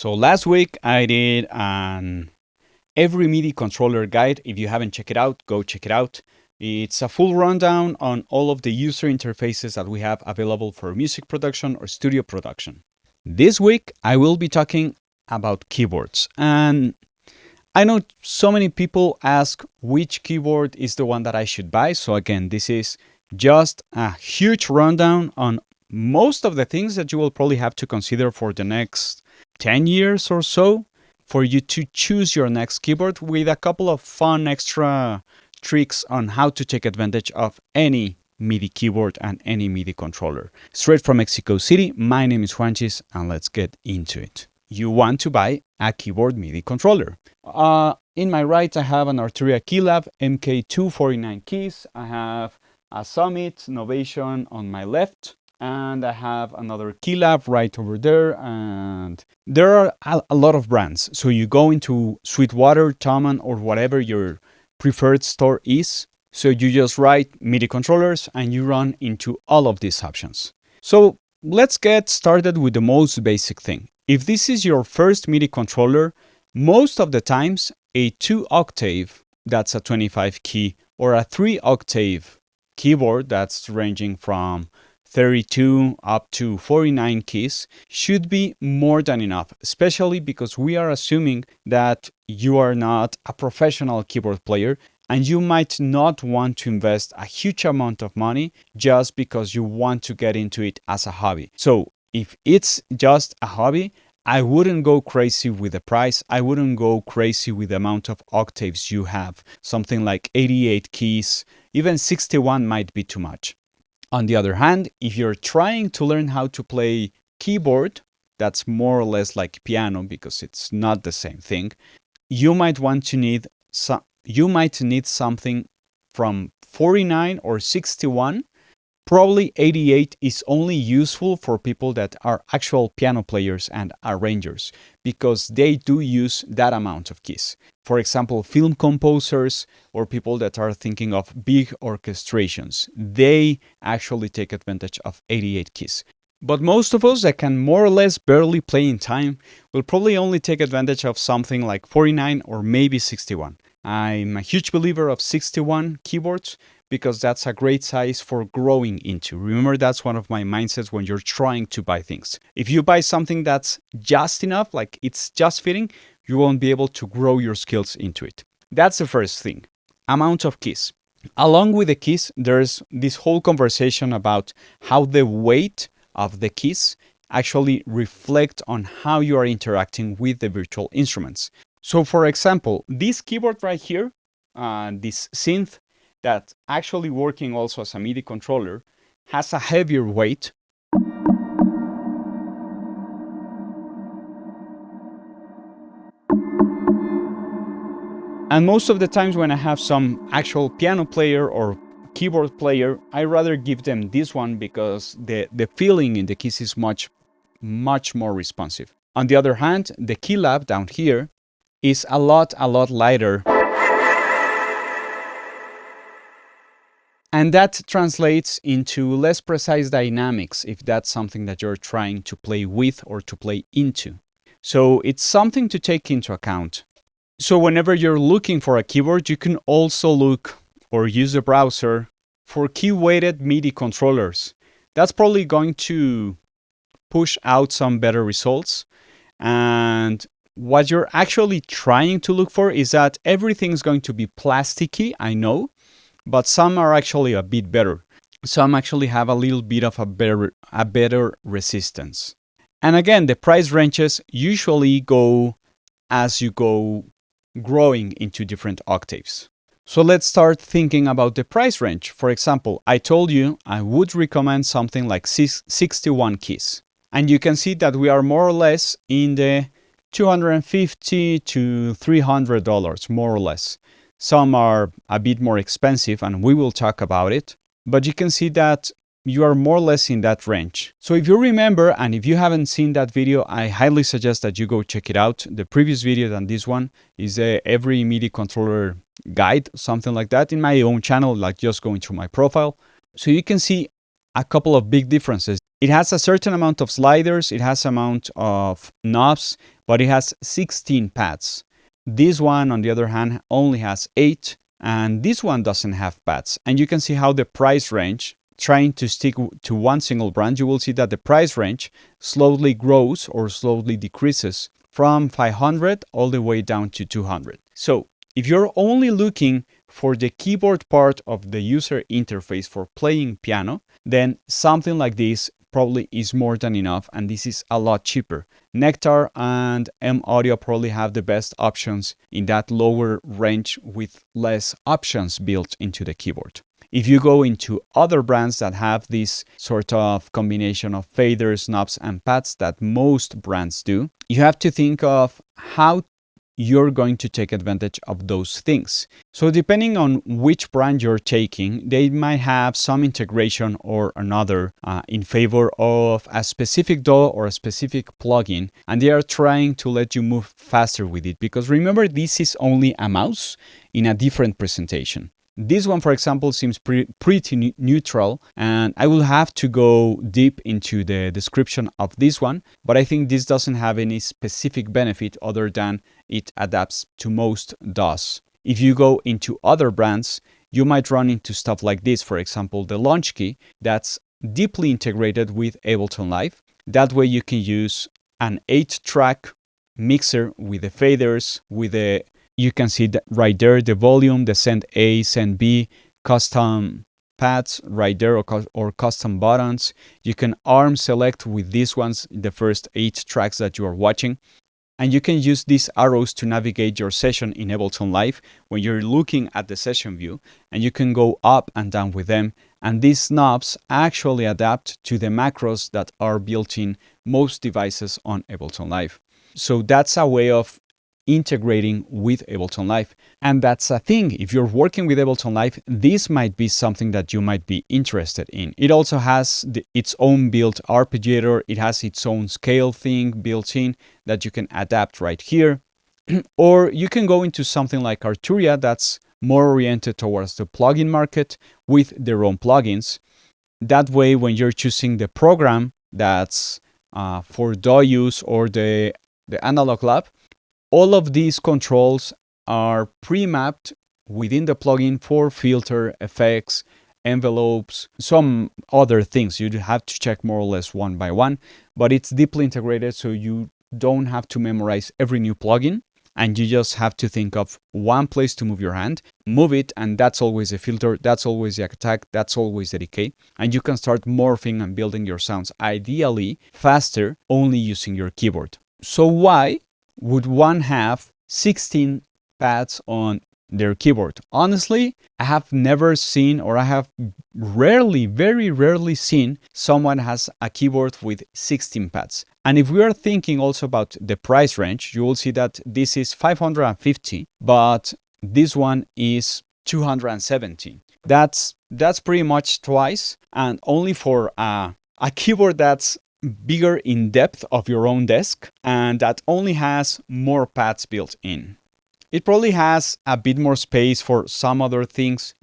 So last week I did an every MIDI controller guide. If you haven't checked it out, go check it out. It's a full rundown on all of the user interfaces that we have available for music production or studio production. This week I will be talking about keyboards, and I know so many people ask which keyboard is the one that I should buy. So again, this is just a huge rundown on most of the things that you will probably have to consider for the next 10 years or so for you to choose your next keyboard, with a couple of fun extra tricks on how to take advantage of any MIDI keyboard and any MIDI controller. Straight from Mexico City, my name is Juanchis, and let's get into it. You want to buy a keyboard MIDI controller. In my right, I have an Arturia Keylab MK249 keys. I have a Summit Novation on my left, and I have another Keylab right over there. And there are a lot of brands. So you go into Sweetwater, Thomann, or whatever your preferred store is. So you just write MIDI controllers and you run into all of these options. So let's get started with the most basic thing. If this is your first MIDI controller, most of the times a 2-octave, that's a 25 key, or a 3-octave keyboard, that's ranging from 32 up to 49 keys, should be more than enough, especially because we are assuming that you are not a professional keyboard player and you might not want to invest a huge amount of money just because you want to get into it as a hobby. So if it's just a hobby, I wouldn't go crazy with the price. I wouldn't go crazy with the amount of octaves you have. Something like 88 keys, even 61 might be too much. On the other hand, if you're trying to learn how to play keyboard, that's more or less like piano because it's not the same thing. You might need something from 49 or 61. Probably 88 is only useful for people that are actual piano players and arrangers because they do use that amount of keys. For example, film composers or people that are thinking of big orchestrations, they actually take advantage of 88 keys. But most of us that can more or less barely play in time will probably only take advantage of something like 49 or maybe 61. I'm a huge believer of 61 keyboards because that's a great size for growing into. Remember, that's one of my mindsets when you're trying to buy things. If you buy something that's just enough, like it's just fitting, you won't be able to grow your skills into it. That's the first thing. Amount of keys. Along with the keys, there's this whole conversation about how the weight of the keys actually reflect on how you are interacting with the virtual instruments. So for example, this keyboard right here, this Synth, that's actually working also as a MIDI controller, has a heavier weight. And most of the times when I have some actual piano player or keyboard player, I rather give them this one because the feeling in the keys is much more responsive. On the other hand, the Keylab down here is a lot lighter. And that translates into less precise dynamics if that's something that you're trying to play with or to play into. So it's something to take into account. So whenever you're looking for a keyboard, you can also look or use the browser for key-weighted MIDI controllers. That's probably going to push out some better results. And what you're actually trying to look for is that everything's going to be plasticky, I know, but some are actually a bit better. Some actually have a little bit of a better resistance. And again, the price ranges usually go as you go growing into different octaves. So let's start thinking about the price range. For example, I told you I would recommend something like 61 keys. And you can see that we are more or less in the $250 to $300, more or less. Some are a bit more expensive, and we will talk about it. But you can see that you are more or less in that range. So if you remember, and if you haven't seen that video, I highly suggest that you go check it out. The previous video than this one is every MIDI controller guide, something like that, in my own channel, like just going through my profile. So you can see a couple of big differences. It has a certain amount of sliders, it has amount of knobs, but it has 16 pads. This one, on the other hand, only has 8, and this one doesn't have pads. And you can see how the price range, trying to stick to one single brand, you will see that the price range slowly grows or slowly decreases from 500 all the way down to 200. So if you're only looking for the keyboard part of the user interface for playing piano, then something like this probably is more than enough, and this is a lot cheaper. Nectar and M Audio probably have the best options in that lower range with less options built into the keyboard. If you go into other brands that have this sort of combination of faders, knobs, and pads that most brands do, you have to think of how you're going to take advantage of those things. So depending on which brand you're taking, they might have some integration or another in favor of a specific DAW or a specific plugin, and they are trying to let you move faster with it, because remember, this is only a mouse in a different presentation. This one, for example, seems pretty neutral, and I will have to go deep into the description of this one, but I think this doesn't have any specific benefit other than it adapts to most DAWs. If you go into other brands, you might run into stuff like this, for example, the launch key that's deeply integrated with Ableton Live. That way you can use an 8-track mixer with the faders, with the you can see that right there, the volume, the send A, send B, custom pads right there, or custom buttons. You can arm select with these ones, the first 8 tracks that you are watching. And you can use these arrows to navigate your session in Ableton Live when you're looking at the session view, and you can go up and down with them. And these knobs actually adapt to the macros that are built in most devices on Ableton Live. So that's a way of integrating with Ableton Live. And that's a thing. If you're working with Ableton Live, this might be something that you might be interested in. It also has its own built arpeggiator. It has its own scale thing built in that you can adapt right here. Or you can go into something like Arturia that's more oriented towards the plugin market with their own plugins. That way, when you're choosing the program that's for DAW use or the Analog Lab, all of these controls are pre-mapped within the plugin for filter, effects, envelopes, some other things. You have to check more or less one by one, but it's deeply integrated, so you don't have to memorize every new plugin, and you just have to think of one place to move your hand, move it, and that's always a filter, that's always the attack, that's always the decay, and you can start morphing and building your sounds ideally faster only using your keyboard. So why would one have 16 pads on their keyboard? Honestly, I have never seen, or I have rarely, very rarely seen someone has a keyboard with 16 pads. And if we are thinking also about the price range, you will see that this is 550, but this one is 217. That's pretty much twice, and only for a keyboard that's bigger in depth of your own desk, and that only has more pads built in. It probably has a bit more space for some other things,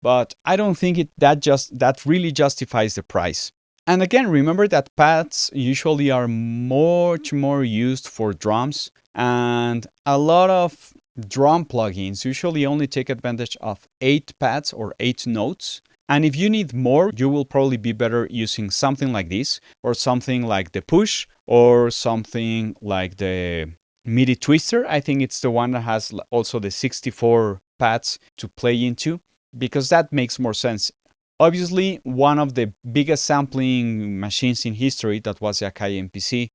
but I don't think that really justifies the price. And again, remember that pads usually are much more used for drums, and a lot of drum plugins usually only take advantage of 8 pads or 8 notes. And if you need more, you will probably be better using something like this, or something like the Push, or something like the MIDI Twister. I think it's the one that has also the 64 pads to play into, because that makes more sense. Obviously, one of the biggest sampling machines in history, that was the Akai MPC,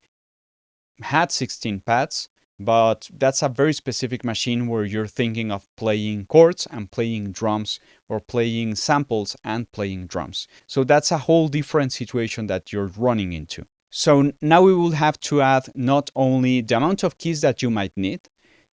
had 16 pads, but that's a very specific machine where you're thinking of playing chords and playing drums, or playing samples and playing drums. So that's a whole different situation that you're running into. So now we will have to add not only the amount of keys that you might need,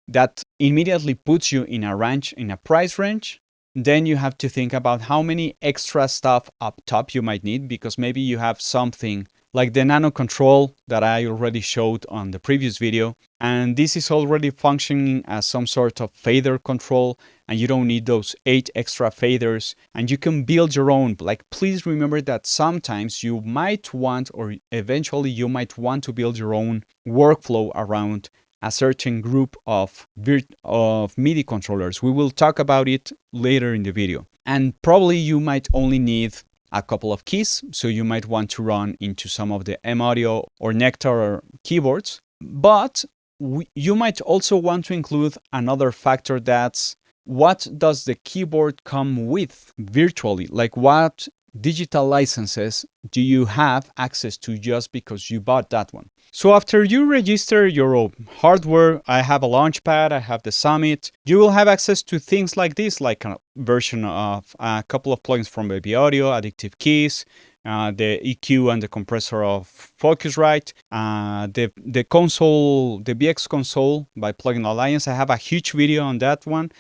that immediately puts you in a range, in a price range. Then you have to think about how many extra stuff up top you might need, because maybe you have something like the nano control that I already showed on the previous video. And this is already functioning as some sort of fader control, and you don't need those 8 extra faders, and you can build your own. Like, please remember that sometimes you might want, or eventually you might want to build your own workflow around a certain group of MIDI controllers. We will talk about it later in the video. And probably you might only need a couple of keys, so you might want to run into some of the M-Audio or Nectar keyboards. But you might also want to include another factor, that's what does the keyboard come with virtually? Like, what digital licenses do you have access to just because you bought that one? So after you register your hardware, I have a Launchpad, I have the Summit, you will have access to things like this, like a version of a couple of plugins from Baby Audio, Addictive Keys, the EQ and the compressor of Focusrite, the console, the BX console by Plugin Alliance. I have a huge video on that one.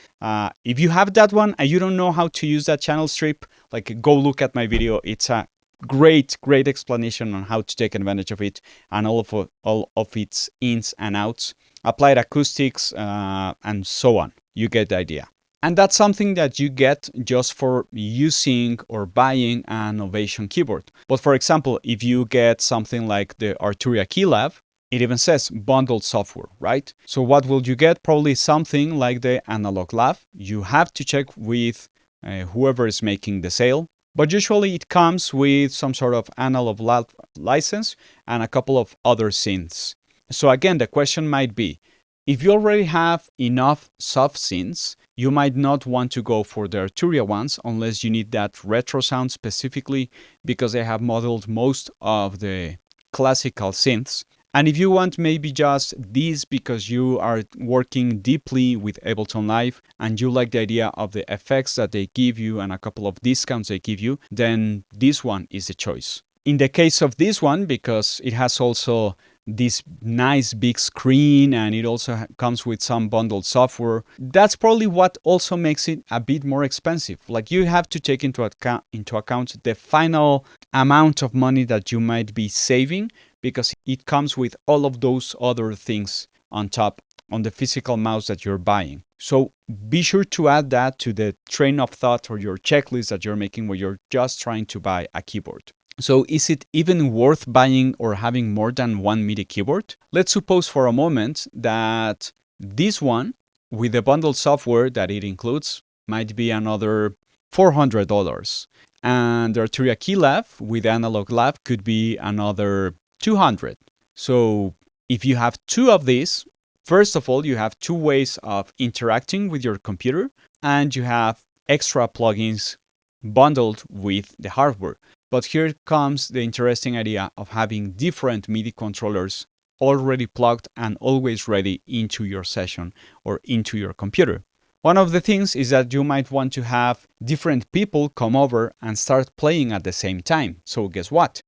If you have that one and you don't know how to use that channel strip, like, go look at my video. It's a great explanation on how to take advantage of it and all of its ins and outs, applied acoustics, and so on. You get the idea. And that's something that you get just for using or buying an Ovation keyboard. But for example, if you get something like the Arturia Keylab, it even says bundled software, right? So what will you get? Probably something like the Analog Lab. You have to check with whoever is making the sale. But usually it comes with some sort of Analog Lab license and a couple of other synths. So again, the question might be, if you already have enough soft synths, you might not want to go for the Arturia ones unless you need that retro sound specifically, because they have modeled most of the classical synths. And if you want maybe just these because you are working deeply with Ableton Live and you like the idea of the effects that they give you and a couple of discounts they give you, then this one is the choice. In the case of this one, because it has also this nice big screen and it also comes with some bundled software, that's probably what also makes it a bit more expensive. Like, you have to take into account the final amount of money that you might be saving, because it comes with all of those other things on top on the physical mouse that you're buying. So be sure to add that to the train of thought or your checklist that you're making when you're just trying to buy a keyboard. So is it even worth buying or having more than one MIDI keyboard? Let's suppose for a moment that this one, with the bundled software that it includes, might be another $400. And the Arturia Keylab with Analog Lab could be another $200. So if you have two of these, first of all, you have two ways of interacting with your computer, and you have extra plugins bundled with the hardware. But here comes the interesting idea of having different MIDI controllers already plugged and always ready into your session or into your computer. One of the things is that you might want to have different people come over and start playing at the same time. So guess what?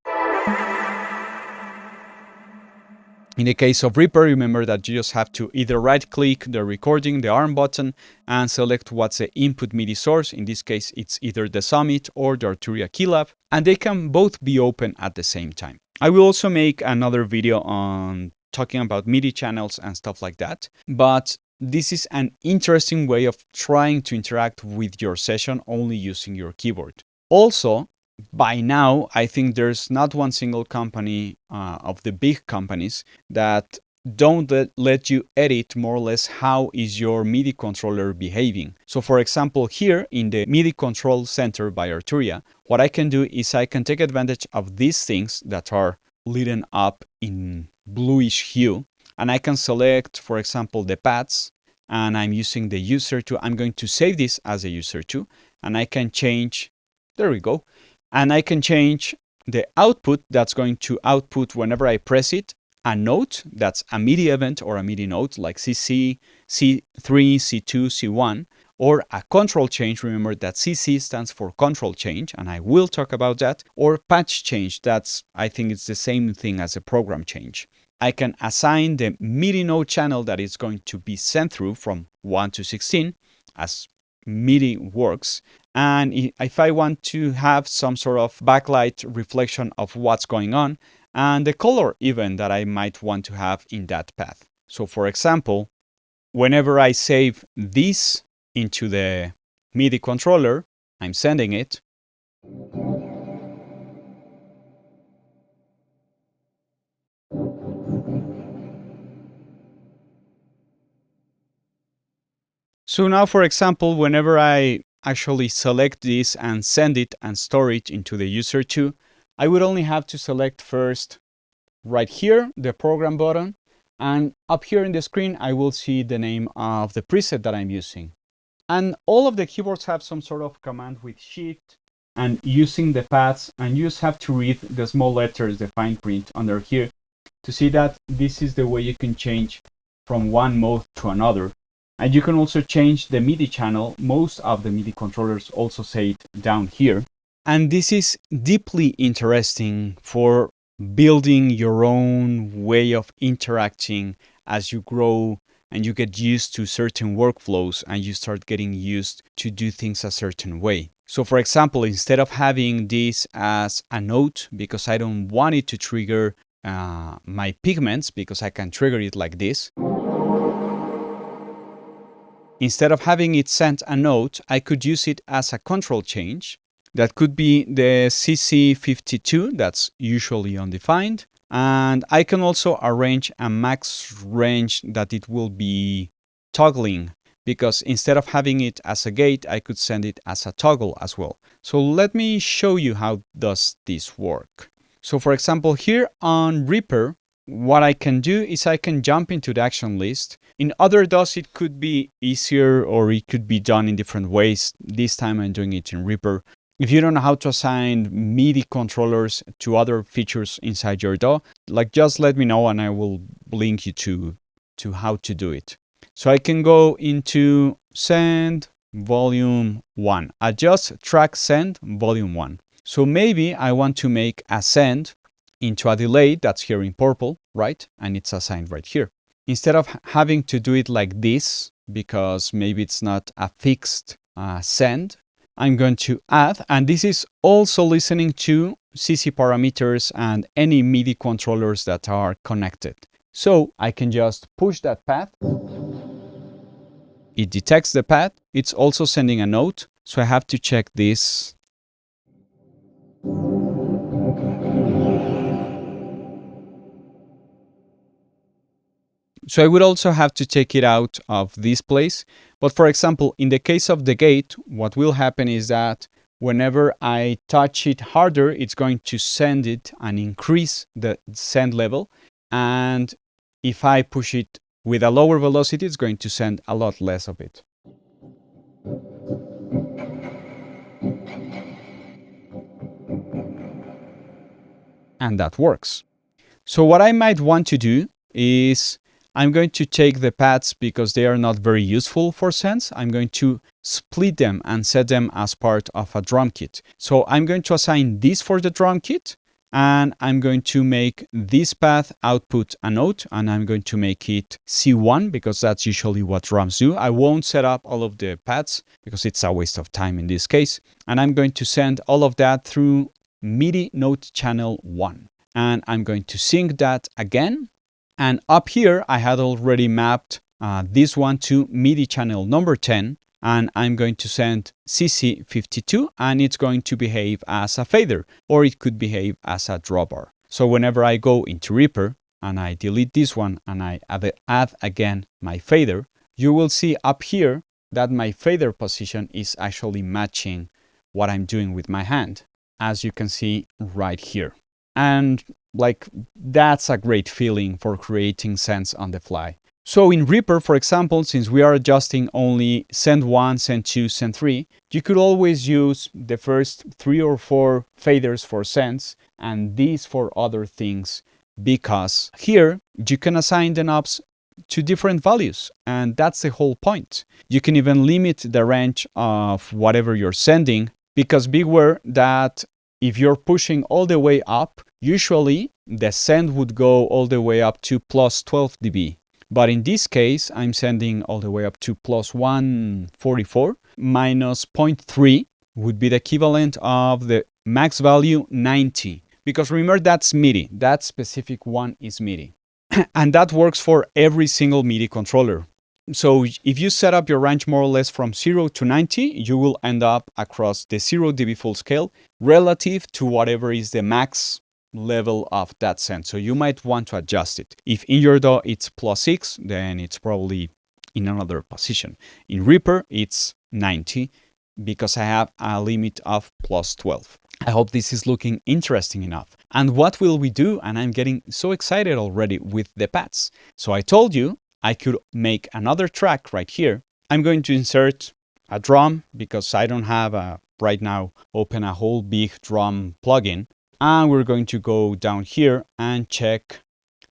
In the case of Reaper, remember that you just have to either right-click the recording, the arm button, and select what's the input MIDI source. In this case, it's either the Summit or the Arturia Keylab, and they can both be open at the same time. I will also make another video on talking about MIDI channels and stuff like that, but this is an interesting way of trying to interact with your session only using your keyboard. Also, by now, I think there's not one single company of the big companies that don't let you edit more or less how is your MIDI controller behaving. So for example, here in the MIDI Control Center by Arturia, what I can do is I can take advantage of these things that are lit up in bluish hue, and I can select, for example, the pads, and I'm using the user 2. I'm going to save this as a user 2, and I can change, there we go. And I can change the output that's going to output whenever I press it, a note that's a MIDI event or a MIDI note like CC, C3, C2, C1, or a control change. Remember that CC stands for control change, and I will talk about that, or patch change. That's, I think it's the same thing as a program change. I can assign the MIDI note channel that is going to be sent through from 1 to 16 as MIDI works. And if I want to have some sort of backlight reflection of what's going on, and the color even that I might want to have in that path. So for example, whenever I save this into the MIDI controller, I'm sending it. So now, for example, whenever I actually select this and send it and store it into the user 2, I would only have to select first right here, the program button, and up here in the screen, I will see the name of the preset that I'm using. And all of the keyboards have some sort of command with shift and using the paths, and you just have to read the small letters, the fine print under here, to see that this is the way you can change from one mode to another. And you can also change the MIDI channel. Most of the MIDI controllers also say it down here. And this is deeply interesting for building your own way of interacting as you grow and you get used to certain workflows and you start getting used to do things a certain way. So for example, instead of having this as a note, because I don't want it to trigger my pigments, because I can trigger it like this. Instead of having it send a note, I could use it as a control change. That could be the CC52, that's usually undefined. And I can also arrange a max range that it will be toggling, because instead of having it as a gate, I could send it as a toggle as well. So let me show you how does this work. So for example, here on Reaper, what I can do is I can jump into the action list. In other DAWs, it could be easier or it could be done in different ways. This time I'm doing it in Reaper. If you don't know how to assign MIDI controllers to other features inside your DAW, just let me know and I will link you to how to do it. So I can go into Send Volume 1, Adjust Track Send Volume 1. So maybe I want to make a send into a delay that's here in purple, right? And it's assigned right here. Instead of having to do it like this, because maybe it's not a fixed send, I'm going to add, and this is also listening to CC parameters and any MIDI controllers that are connected. So I can just push that path. It detects the path. It's also sending a note. So I have to check this. So I would also have to take it out of this place. But for example, in the case of the gate, what will happen is that whenever I touch it harder, it's going to send it and increase the send level. And if I push it with a lower velocity, it's going to send a lot less of it. And that works. So what I might want to do is I'm going to take the paths because they are not very useful for sends. I'm going to split them and set them as part of a drum kit. So I'm going to assign this for the drum kit, and I'm going to make this path output a note, and I'm going to make it C1 because that's usually what drums do. I won't set up all of the paths because it's a waste of time in this case. And I'm going to send all of that through MIDI note channel 1. And I'm going to sync that again. And up here, I had already mapped this one to MIDI channel number 10. And I'm going to send CC52, and it's going to behave as a fader, or it could behave as a drawbar. So whenever I go into Reaper and I delete this one and I add again my fader, you will see up here that my fader position is actually matching what I'm doing with my hand, as you can see right here. And that's a great feeling for creating sends on the fly. So in Reaper, for example, since we are adjusting only send 1, send 2, send 3, you could always use the first 3 or 4 faders for sends and these for other things, because here you can assign the knobs to different values, and that's the whole point. You can even limit the range of whatever you're sending, because beware that if you're pushing all the way up, usually the send would go all the way up to plus 12 dB. But in this case, I'm sending all the way up to plus 144. Minus 0.3 would be the equivalent of the max value 90. because remember that's MIDI. That specific one is MIDI. And that works for every single MIDI controller. So if you set up your range more or less from 0 to 90, you will end up across the 0 dB full scale relative to whatever is the max level of that send. So you might want to adjust it. If in your DAW it's +6, then it's probably in another position. In Reaper, it's 90 because I have a limit of +12. I hope this is looking interesting enough. And what will we do? And I'm getting so excited already with the pads. So I told you I could make another track right here. I'm going to insert a drum because I don't have right now open a whole big drum plugin. And we're going to go down here and check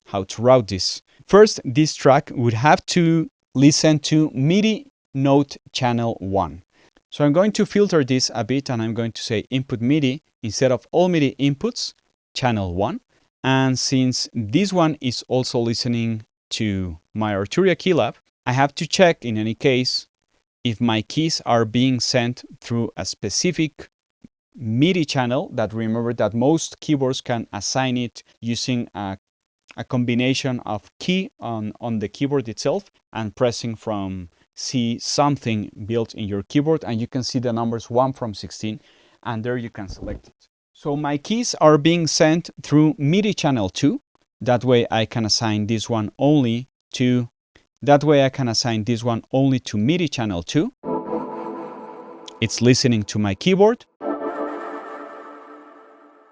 how to route this. First, this track would have to listen to MIDI note channel 1. So I'm going to filter this a bit and I'm going to say input MIDI instead of all MIDI inputs, channel 1. And since this one is also listening to my Arturia keylab, I have to check in any case if my keys are being sent through a specific MIDI channel. That remember that most keyboards can assign it using a combination of key on the keyboard itself and pressing from see something built in your keyboard, and you can see the numbers 1 from 16, and there you can select it. So my keys are being sent through MIDI channel 2. That way I can assign this one only to MIDI channel 2. It's listening to my keyboard.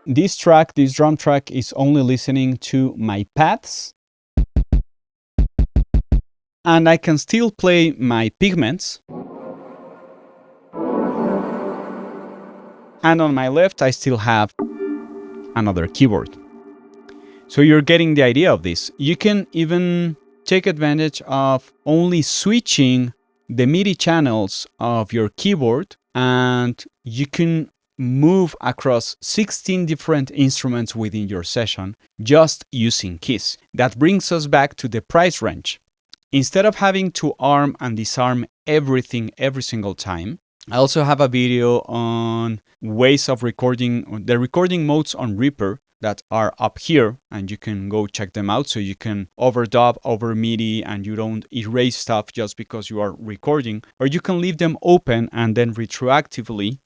This drum track is only listening to my pads. And I can still play my pigments. And on my left, I still have another keyboard. So you're getting the idea of this. You can even take advantage of only switching the MIDI channels of your keyboard, and you can move across 16 different instruments within your session just using keys. That brings us back to the price range. Instead of having to arm and disarm everything every single time, I also have a video on ways of recording, the recording modes on Reaper that are up here, and you can go check them out. So you can overdub over MIDI and you don't erase stuff just because you are recording, or you can leave them open and then retroactively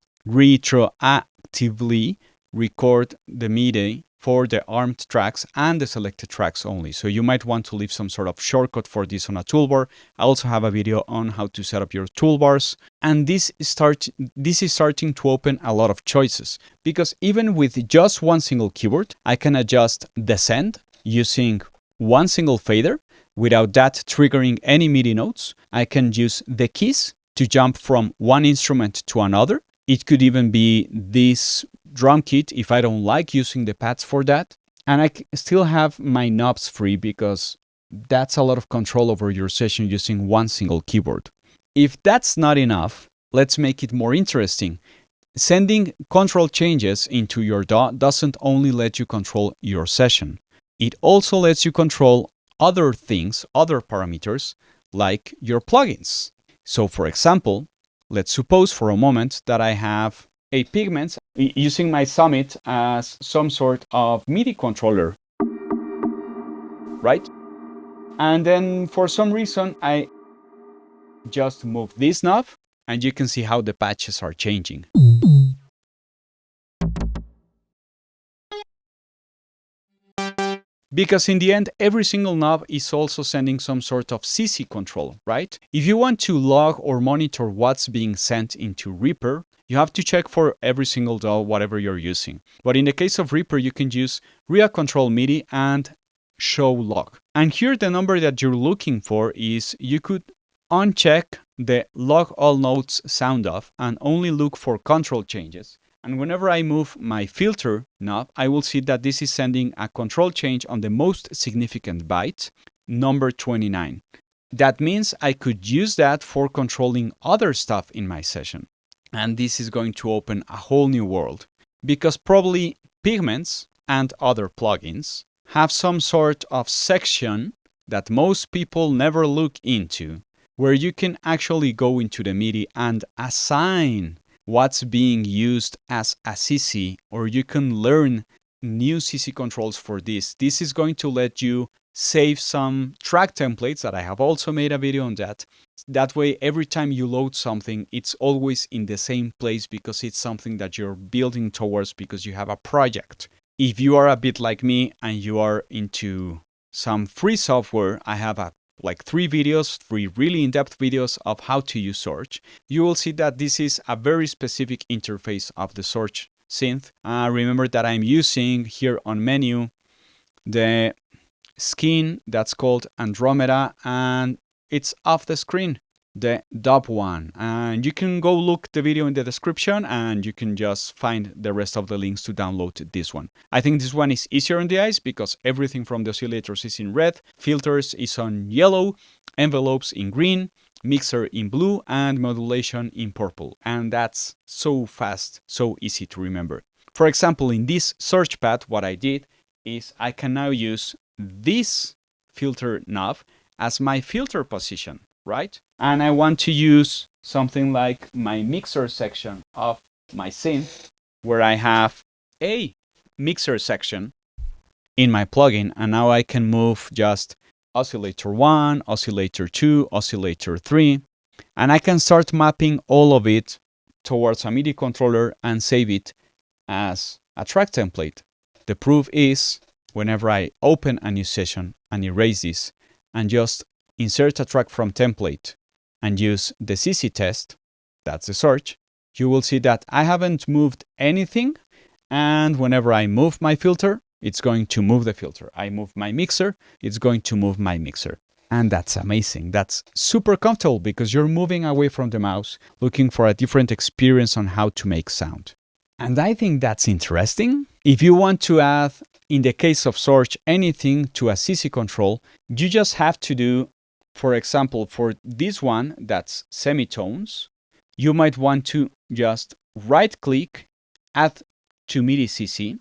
record the MIDI for the armed tracks and the selected tracks only. So you might want to leave some sort of shortcut for this on a toolbar. I also have a video on how to set up your toolbars. And this is starting to open a lot of choices, because even with just one single keyboard, I can adjust the send using one single fader without that triggering any MIDI notes. I can use the keys to jump from one instrument to another. It could even be this drum kit if I don't like using the pads for that. And I still have my knobs free because that's a lot of control over your session using one single keyboard. If that's not enough, let's make it more interesting. Sending control changes into your DAW doesn't only let you control your session. It also lets you control other things, other parameters, like your plugins. So for example, let's suppose for a moment that I have a pigment using my Summit as some sort of MIDI controller, right? And then for some reason, I just move this knob and you can see how the patches are changing. Because in the end, every single knob is also sending some sort of CC control, right? If you want to log or monitor what's being sent into Reaper, you have to check for every single DAW, whatever you're using. But in the case of Reaper, you can use RIA control MIDI and show log. And here the number that you're looking for is you could uncheck the log all notes sound off and only look for control changes. And whenever I move my filter knob, I will see that this is sending a control change on the most significant byte, number 29. That means I could use that for controlling other stuff in my session. And this is going to open a whole new world, because probably Pigments and other plugins have some sort of section that most people never look into, where you can actually go into the MIDI and assign what's being used as a CC, or you can learn new CC controls for this. This is going to let you save some track templates that I have also made a video on that. That way, every time you load something, it's always in the same place because it's something that you're building towards because you have a project. If you are a bit like me and you are into some free software, I have three really in-depth videos of how to use Search. You will see that this is a very specific interface of the Search synth. Remember that I'm using here on menu the skin that's called Andromeda, and it's off the screen, the dub one. And you can go look the video in the description and you can just find the rest of the links to download this one. I think this one is easier on the eyes because everything from the oscillators is in red, filters is on yellow, envelopes in green, mixer in blue, and modulation in purple. And that's so fast, so easy to remember. For example, in this search path, what I did is I can now use this filter knob as my filter position, right? And I want to use something like my mixer section of my synth, where I have a mixer section in my plugin, and now I can move just oscillator 1, oscillator 2, oscillator 3, and I can start mapping all of it towards a MIDI controller and save it as a track template. The proof is whenever I open a new session and erase this and just insert a track from template and use the CC test, that's the search, you will see that I haven't moved anything. And whenever I move my filter, it's going to move the filter. I move my mixer, it's going to move my mixer. And that's amazing. That's super comfortable because you're moving away from the mouse, looking for a different experience on how to make sound. And I think that's interesting. If you want to add, in the case of search, anything to a CC control, you just have to do, for example, for this one, that's semitones, you might want to just right-click, add to MIDI CC,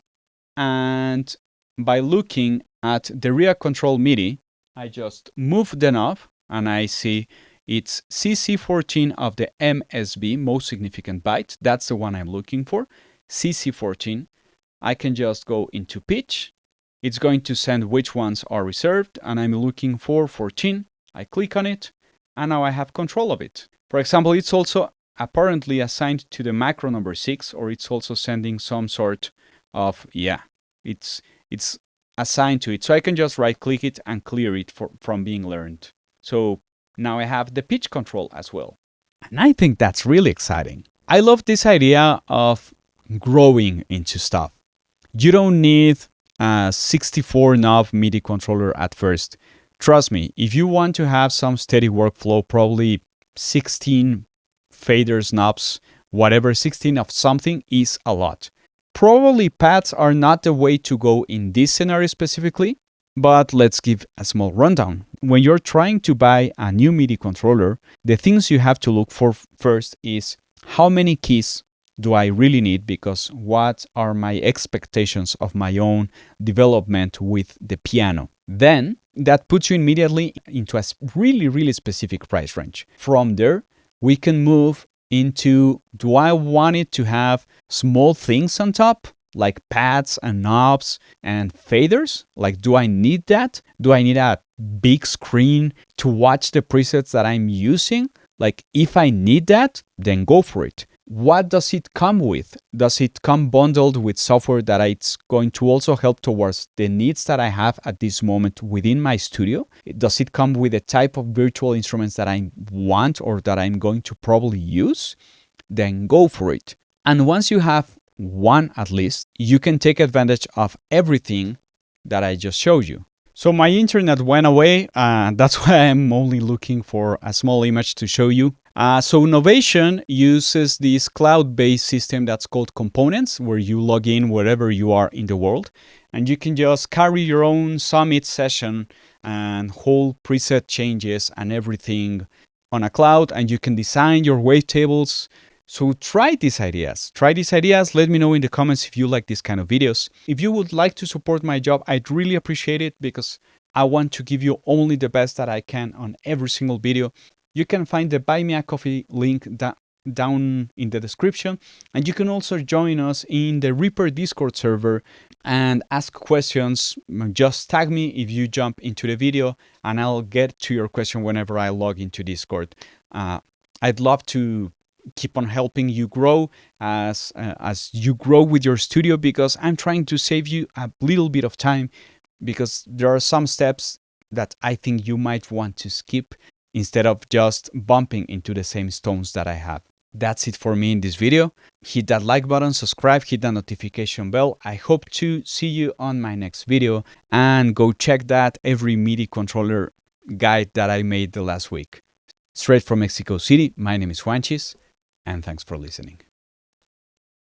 and by looking at the React Control MIDI, I just move the knob and I see it's CC14 of the MSB, most significant byte. That's the one I'm looking for, CC14. I can just go into pitch. It's going to send which ones are reserved, and I'm looking for 14. I click on it, and now I have control of it. For example, it's also apparently assigned to the macro number 6, or it's also sending some sort of, it's assigned to it. So I can just right-click it and clear it from being learned. So now I have the pitch control as well. And I think that's really exciting. I love this idea of growing into stuff. You don't need a 64 knob MIDI controller at first. Trust me, if you want to have some steady workflow, probably 16 faders, knobs, whatever, 16 of something is a lot. Probably pads are not the way to go in this scenario specifically, but let's give a small rundown. When you're trying to buy a new MIDI controller, the things you have to look for first is how many keys do I really need, because what are my expectations of my own development with the piano? Then that puts you immediately into a really, really specific price range. From there, we can move into, do I want it to have small things on top, like pads and knobs and faders? Like, do I need that? Do I need a big screen to watch the presets that I'm using? Like, if I need that, then go for it. What does it come with? Does it come bundled with software that it's going to also help towards the needs that I have at this moment within my studio? Does it come with a type of virtual instruments that I want or that I'm going to probably use? Then go for it. And once you have one at least, you can take advantage of everything that I just showed you. So my internet went away. That's why I'm only looking for a small image to show you. So Novation uses this cloud-based system that's called Components, where you log in wherever you are in the world, and you can just carry your own Summit session and whole preset changes and everything on a cloud, and you can design your wavetables. So try these ideas. Let me know in the comments if you like this kind of videos. If you would like to support my job, I'd really appreciate it, because I want to give you only the best that I can on every single video. You can find the Buy Me a Coffee link down in the description. And you can also join us in the Reaper Discord server and ask questions. Just tag me if you jump into the video, and I'll get to your question whenever I log into Discord. I'd love to keep on helping you grow as you grow with your studio, because I'm trying to save you a little bit of time, because there are some steps that I think you might want to skip instead of just bumping into the same stones that I have. That's it for me in this video. Hit that like button, subscribe, hit that notification bell. I hope to see you on my next video, and go check that every MIDI controller guide that I made the last week. Straight from Mexico City, my name is Juanchis, and thanks for listening.